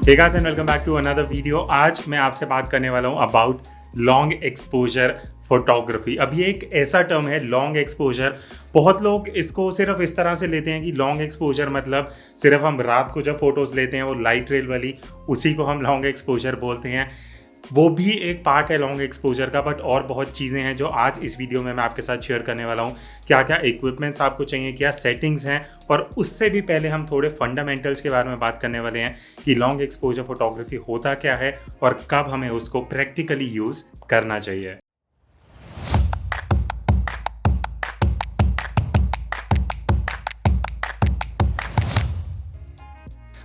Hey guys and welcome back to another video. आज मैं आपसे बात करने वाला हूँ अबाउट लॉन्ग एक्सपोजर फोटोग्राफी। अब ये एक ऐसा टर्म है लॉन्ग एक्सपोजर। बहुत लोग इसको सिर्फ इस तरह से लेते हैं कि लॉन्ग एक्सपोजर मतलब सिर्फ हम रात को जब फोटोज़ लेते हैं वो लाइट रेल वाली, उसी को हम लॉन्ग एक्सपोजर बोलते हैं। वो भी एक पार्ट है लॉन्ग एक्सपोजर का, बट और बहुत चीज़ें हैं जो आज इस वीडियो में मैं आपके साथ शेयर करने वाला हूँ। क्या क्या इक्विपमेंट्स आपको चाहिए, क्या सेटिंग्स हैं, और उससे भी पहले हम थोड़े फंडामेंटल्स के बारे में बात करने वाले हैं कि लॉन्ग एक्सपोजर फोटोग्राफी होता क्या है और कब हमें उसको प्रैक्टिकली यूज़ करना चाहिए।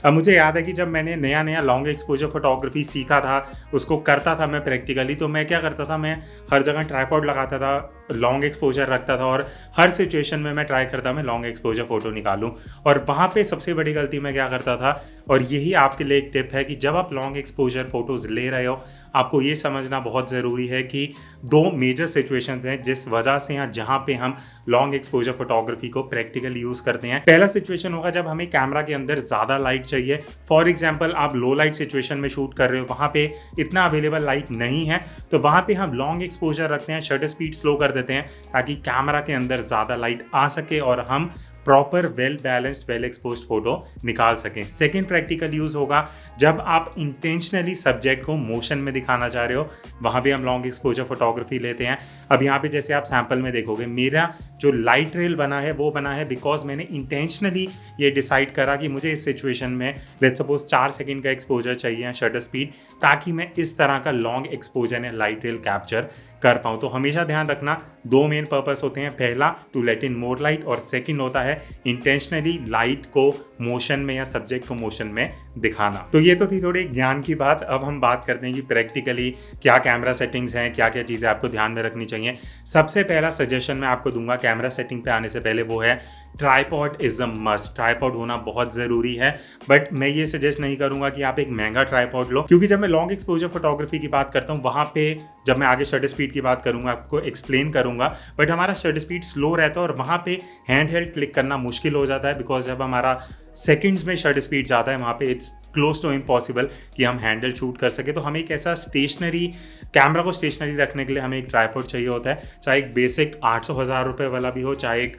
अब मुझे याद है कि जब मैंने नया नया लॉन्ग एक्सपोजर फोटोग्राफी सीखा था, उसको करता था मैं प्रैक्टिकली, तो मैं क्या करता था, मैं हर जगह ट्राइपॉड लगाता था, लॉन्ग एक्सपोजर रखता था और हर सिचुएशन में मैं ट्राई करता मैं लॉन्ग एक्सपोजर फ़ोटो निकालूं। और वहाँ पे सबसे बड़ी गलती मैं क्या करता था, और यही आपके लिए एक टिप है कि जब आप लॉन्ग एक्सपोजर फ़ोटोज़ ले रहे हो, आपको ये समझना बहुत ज़रूरी है कि दो मेजर सिचुएशंस हैं जिस वजह से या जहाँ पे हम लॉन्ग एक्सपोजर फोटोग्राफी को प्रैक्टिकली यूज़ करते हैं। पहला सिचुएशन होगा जब हमें कैमरा के अंदर ज़्यादा लाइट चाहिए। फॉर एग्जांपल आप लो लाइट सिचुएशन में शूट कर रहे हो, वहाँ पे इतना अवेलेबल लाइट नहीं है, तो वहाँ पे हम लॉन्ग एक्सपोजर रखते हैं, शटर स्पीड स्लो कर देते हैं ताकि कैमरा के अंदर ज़्यादा लाइट आ सके और हम proper well balanced well exposed photo निकाल सकें। सेकेंड प्रैक्टिकल यूज़ होगा जब आप इंटेंशनली सब्जेक्ट को मोशन में दिखाना चाह रहे हो, वहाँ भी हम लॉन्ग एक्सपोजर फोटोग्राफी लेते हैं। अब यहाँ पे जैसे आप सैंपल में देखोगे, मेरा जो लाइट रेल बना है वो बना है बिकॉज मैंने इंटेंशनली ये डिसाइड करा कि मुझे इस सिचुएशन में लेट्स सपोज 4 सेकेंड का एक्सपोजर चाहिए शटर स्पीड, ताकि मैं इस तरह का लॉन्ग एक्सपोजर या लाइट रेल कैप्चर कर पाऊँ। तो हमेशा ध्यान रखना, दो मेन पर्पस होते हैं। पहला to let in more light, और सेकंड होता है इंटेंशनली लाइट को मोशन में या सब्जेक्ट को मोशन में दिखाना। तो ये तो थी थोड़ी ज्ञान की बात। अब हम बात करते हैं कि प्रैक्टिकली क्या कैमरा सेटिंग्स हैं, क्या क्या चीज़ें आपको ध्यान में रखनी चाहिए। सबसे पहला सजेशन मैं आपको दूंगा कैमरा सेटिंग पे आने से पहले, वो है tripod is a must. Tripod होना बहुत ज़रूरी है, बट मैं ये सजेस्ट नहीं करूंगा कि आप एक महंगा ट्राइपॉड लो, क्योंकि जब मैं लॉन्ग एक्सपोजर फोटोग्राफी की बात करता हूँ, वहाँ पे जब मैं आगे शटर स्पीड की बात करूंगा आपको एक्सप्लेन करूंगा, बट हमारा शटर स्पीड स्लो रहता है और वहाँ पे हैंड हेल्ड क्लिक करना मुश्किल हो जाता है, बिकॉज जब हमारा सेकंड्स में शटर स्पीड ज़्यादा है, वहाँ पे इट्स क्लोज टू इम्पॉसिबल कि हम हैंडल शूट कर सके। तो हमें एक ऐसा स्टेशनरी कैमरा को स्टेशनरी रखने के लिए हमें एक ट्राइपॉड चाहिए होता है, चाहे एक बेसिक 800-1000 रुपये वाला भी हो, चाहे एक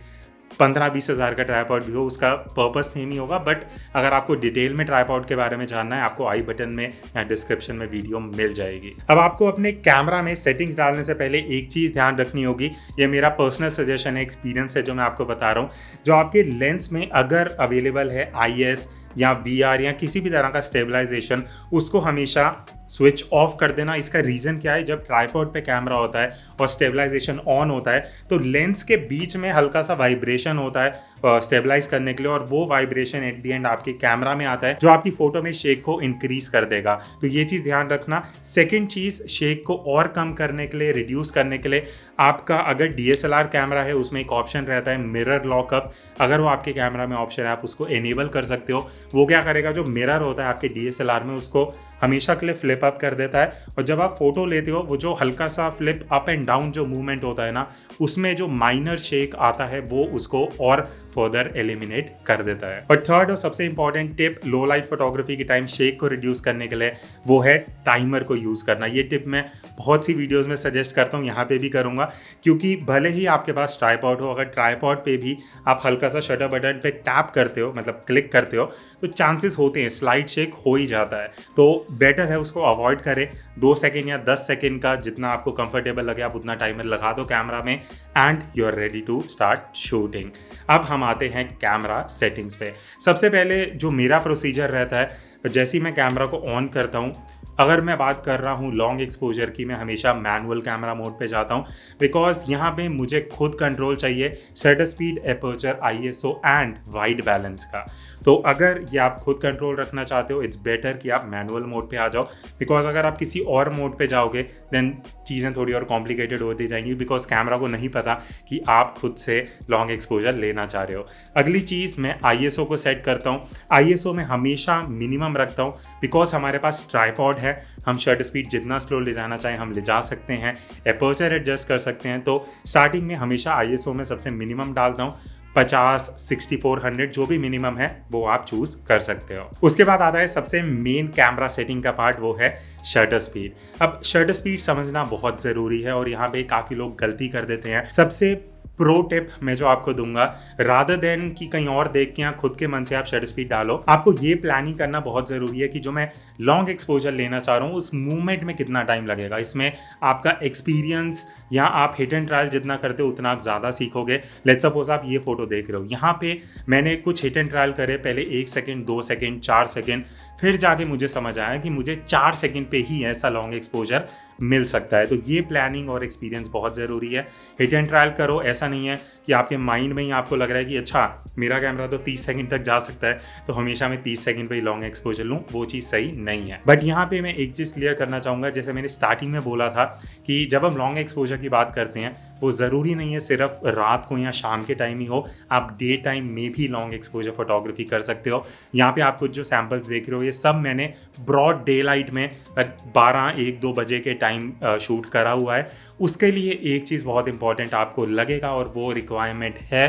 15-20 हज़ार का ट्राइपॉड भी हो, उसका पर्पस सेम ही होगा। बट अगर आपको डिटेल में ट्राइपॉड के बारे में जानना है, आपको आई बटन में या डिस्क्रिप्शन में वीडियो मिल जाएगी। अब आपको अपने कैमरा में सेटिंग्स डालने से पहले एक चीज़ ध्यान रखनी होगी, ये मेरा पर्सनल सजेशन है, एक्सपीरियंस है जो मैं आपको बता रहा हूँ। जो आपके लेंस में अगर अवेलेबल है IS या VR या किसी भी तरह का स्टेबलाइजेशन, उसको हमेशा स्विच ऑफ कर देना। इसका रीज़न क्या है, जब ट्राइपॉड पे कैमरा होता है और स्टेबलाइजेशन ऑन होता है तो लेंस के बीच में हल्का सा वाइब्रेशन होता है स्टेबलाइज करने के लिए, और वो वाइब्रेशन एट दी एंड आपके कैमरा में आता है जो आपकी फ़ोटो में शेक को इंक्रीज कर देगा। तो ये चीज़ ध्यान रखना। सेकेंड चीज़, शेक को और कम करने के लिए, रिड्यूस करने के लिए, आपका अगर DSLR कैमरा है उसमें एक ऑप्शन रहता है मिरर लॉकअप। अगर वो आपके कैमरा में ऑप्शन है, आप उसको एनेबल कर सकते हो। वो क्या करेगा, जो मिरर होता है आपके DSLR में उसको हमेशा के लिए फ्लिप अप कर देता है, और जब आप फोटो लेते हो वो जो हल्का सा फ्लिप अप एंड डाउन जो मूवमेंट होता है ना, उसमें जो माइनर शेक आता है वो उसको और फर्दर एलिमिनेट कर देता है। और थर्ड और सबसे इंपॉर्टेंट टिप लो लाइट फोटोग्राफी के टाइम शेक को रिड्यूस करने के लिए, वो है टाइमर को यूज़ करना। ये टिप मैं बहुत सी वीडियोस में सजेस्ट करता हूँ, यहाँ पे भी करूँगा, क्योंकि भले ही आपके पास ट्राइपॉड हो, अगर ट्राइपॉड पे भी आप हल्का सा शटर बटन पे टैप करते हो, मतलब क्लिक करते हो, तो चांसेस होते हैं स्लाइड शेक हो ही जाता है। तो बेटर है उसको अवॉइड करें। 2 सेकेंड या 10 सेकेंड का जितना आपको कंफर्टेबल लगे आप उतना टाइमर लगा दो कैमरा में, and you are ready to start shooting. अब हम आते हैं कैमरा सेटिंग्स पे। सबसे पहले जो मेरा प्रोसीजर रहता है, जैसे ही मैं कैमरा को ऑन करता हूँ, अगर मैं बात कर रहा हूँ लॉन्ग एक्सपोजर की, मैं हमेशा मैनुअल कैमरा मोड पे जाता हूँ, बिकॉज यहाँ पे मुझे खुद कंट्रोल चाहिए shutter speed, aperture, ISO and white balance का। तो अगर ये आप खुद कंट्रोल रखना चाहते हो, इट्स बेटर कि आप मैनुअल मोड पे आ जाओ, बिकॉज अगर आप किसी और मोड पे जाओगे देन चीज़ें थोड़ी और कॉम्प्लिकेटेड होती जाएंगी, बिकॉज कैमरा को नहीं पता कि आप खुद से लॉन्ग एक्सपोजर लेना चाह रहे हो। अगली चीज़, मैं ISO को सेट करता हूँ। ISO में हमेशा मिनिमम रखता हूँ, बिकॉज हमारे पास ट्राइपॉड है, हम शटर स्पीड जितना स्लो ले जाना चाहें हम ले जा सकते हैं, एपर्चर एडजस्ट कर सकते हैं। तो स्टार्टिंग में हमेशा ISO में सबसे मिनिमम डालता हूँ। 50, 6400 जो भी मिनिमम है वो आप चूज कर सकते हो। उसके बाद आता है सबसे मेन कैमरा सेटिंग का पार्ट, वो है शटर स्पीड। अब शटर स्पीड समझना बहुत ज़रूरी है और यहाँ पे काफ़ी लोग गलती कर देते हैं। सबसे प्रो टिप मैं जो आपको दूंगा, रादर देन कि कहीं और देख के या खुद के मन से आप शटर स्पीड डालो, आपको ये प्लानिंग करना बहुत ज़रूरी है कि जो मैं लॉन्ग एक्सपोजर लेना चाह रहा हूँ उस मूवमेंट में कितना टाइम लगेगा। इसमें आपका एक्सपीरियंस या आप हिट एंड ट्रायल जितना करते हो उतना आप ज़्यादा सीखोगे। लेट्स सपोज आप ये फोटो देख रहे हो, यहाँ पे मैंने कुछ हिट एंड ट्रायल करे, पहले 1 सेकेंड, 2 सेकेंड, 4 सेकेंड, फिर जाके मुझे समझ आया कि मुझे 4 सेकेंड पे ही ऐसा लॉन्ग एक्सपोजर मिल सकता है। तो ये प्लानिंग और एक्सपीरियंस बहुत ज़रूरी है। हिट एंड ट्रायल करो, ऐसा नहीं है कि आपके माइंड में ही आपको लग रहा है कि अच्छा मेरा कैमरा तो 30 सेकंड तक जा सकता है तो हमेशा मैं 30 सेकंड पे ही लॉन्ग एक्सपोजर लूँ, वो चीज़ सही नहीं है। बट यहाँ पे मैं एक चीज़ क्लियर करना चाहूँगा, जैसे मैंने स्टार्टिंग में बोला था कि जब हम लॉन्ग एक्सपोजर की बात करते हैं वो ज़रूरी नहीं है सिर्फ रात को या शाम के टाइम ही हो, आप डे टाइम में भी लॉन्ग एक्सपोजर फोटोग्राफी कर सकते हो। यहाँ पे आप कुछ जो सैम्पल्स देख रहे हो ये सब मैंने ब्रॉड डे लाइट में 12-1-2 बजे के टाइम शूट करा हुआ है। उसके लिए एक चीज़ बहुत इंपॉर्टेंट आपको लगेगा और वो रिक्वायरमेंट है,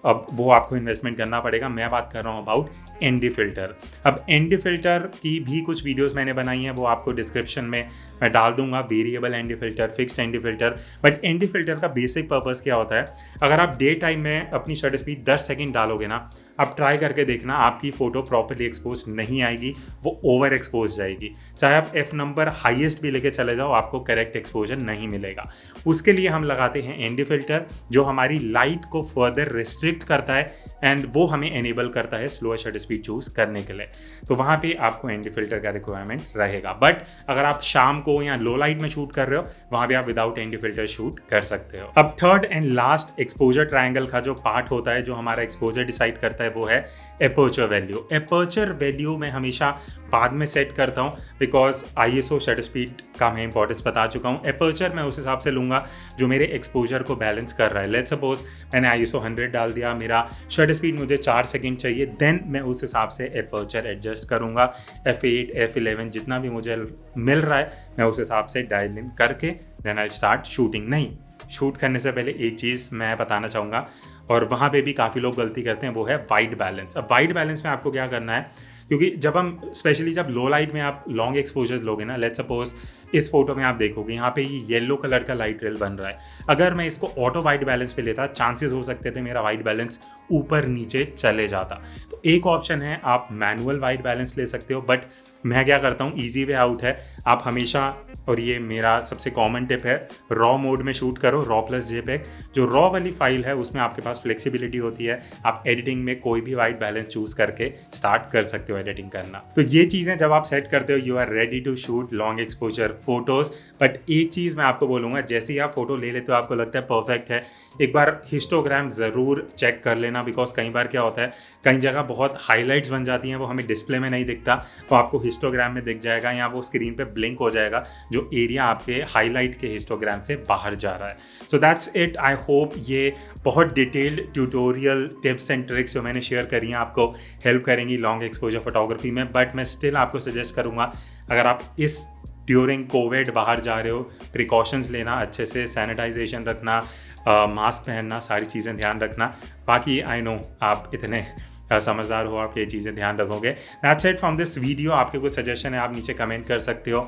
अब वो आपको इन्वेस्टमेंट करना पड़ेगा। मैं बात कर रहा हूँ अबाउट ND फिल्टर। अब ND फिल्टर की भी कुछ वीडियोस मैंने बनाई हैं, वो आपको डिस्क्रिप्शन में मैं डाल दूंगा, variable ND filter, fixed ND filter. But ND filter का बेसिक पर्पस क्या होता है, अगर आप डे टाइम में अपनी शटर स्पीड 10 सेकंड डालोगे ना, आप ट्राई करके देखना आपकी फ़ोटो प्रॉपरली एक्सपोज नहीं आएगी, वो ओवर एक्सपोज जाएगी। चाहे आप F नंबर हाईएस्ट भी लेके चले जाओ, आपको करेक्ट एक्सपोजर नहीं मिलेगा। उसके लिए हम लगाते हैं ND फिल्टर जो हमारी लाइट को फर्दर रिस्ट्रिक्ट करता है एंड वो हमें एनेबल करता है स्लोअर शटर स्पीड चूज करने के लिए। तो वहाँ पे आपको ND फिल्टर का रिक्वायरमेंट रहेगा। बट अगर आप शाम को या लो लाइट में शूट कर रहे हो, वहाँ पे आप विदाउट ND फिल्टर शूट कर सकते हो। अब third and last exposure triangle का जो पार्ट होता है, जो हमारा एक्सपोजर डिसाइड करता है, वो है एपर्चर वैल्यू। एपर्चर वैल्यू मैं हमेशा बाद में सेट करता हूँ बिकॉज ISO शटर स्पीड का मैं इंपॉर्टेंस बता चुका हूँ। एपर्चर मैं उस हिसाब से लूँगा जो मेरे एक्सपोजर को बैलेंस कर रहा है। लेट्स सपोज मैंने ISO 100 डाल दिया, मेरा शटर स्पीड मुझे 4 सेकंड चाहिए, देन मैं उस हिसाब से एपर्चर एडजस्ट करूँगा। F8, F11 जितना भी मुझे मिल रहा है मैं उस हिसाब से डायल इन करके देन आई स्टार्ट शूटिंग। नहीं, शूट करने से पहले एक चीज़ मैं बताना चाहूँगा और वहाँ पे भी काफ़ी लोग गलती करते हैं, वो है वाइट बैलेंस। अब वाइट बैलेंस में आपको क्या करना है, क्योंकि जब हम स्पेशली जब लो लाइट में आप लॉन्ग एक्सपोजर लोगे ना, लेट्स सपोज इस फोटो में आप देखोगे यहाँ पे ये येलो कलर का लाइट रेल बन रहा है। अगर मैं इसको ऑटो वाइट बैलेंस पे लेता, चांसेस हो सकते थे मेरा वाइट बैलेंस ऊपर नीचे चले जाता। तो एक ऑप्शन है आप मैनुअल वाइट बैलेंस ले सकते हो, बट मैं क्या करता हूँ, इजी वे आउट है, आप हमेशा, और ये मेरा सबसे कॉमन टिप है, रॉ मोड में शूट करो, रॉ प्लस JPEG। जो रॉ वाली फाइल है उसमें आपके पास फ्लेक्सिबिलिटी होती है, आप एडिटिंग में कोई भी वाइट बैलेंस चूज करके स्टार्ट कर सकते हो एडिटिंग करना। तो ये चीज़ें जब आप सेट करते हो, you are ready to shoot long exposure photos. But एक चीज़ मैं आपको बोलूँगा, जैसे ही आप फोटो ले लेते हो आपको लगता है परफेक्ट है, एक बार हिस्टोग्राम ज़रूर चेक कर लेना, बिकॉज कई बार क्या होता है, कई जगह बहुत हाईलाइट्स बन जाती हैं, वो हमें डिस्प्ले में नहीं दिखता, तो आपको हिस्टोग्राम में दिख जाएगा या वो स्क्रीन पे ब्लिंक हो जाएगा जो एरिया आपके हाईलाइट के हिस्टोग्राम से बाहर जा रहा है। So that's it. I hope ये बहुत detailed tutorial tips and tricks जो मैंने शेयर करी हैं आपको हेल्प करेंगी लॉन्ग एक्सपोजर फोटोग्राफी में। बट मैं स्टिल आपको सजेस्ट करूँगा, अगर आप इस ड्यूरिंग कोविड बाहर जा रहे हो, प्रिकॉशंस लेना, अच्छे से सैनिटाइजेशन रखना, मास्क पहनना, सारी चीज़ें ध्यान रखना। बाकी आई नो आप इतने समझदार हो, आप ये चीज़ें ध्यान रखोगे। That's it from this video. आपके कुछ सजेशन है आप नीचे कमेंट कर सकते हो,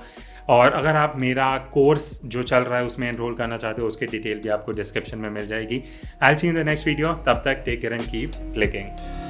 और अगर आप मेरा कोर्स जो चल रहा है उसमें एनरोल करना चाहते हो, उसकी डिटेल भी आपको डिस्क्रिप्शन में मिल जाएगी। I will see you in the next video. तब तक take care and keep clicking.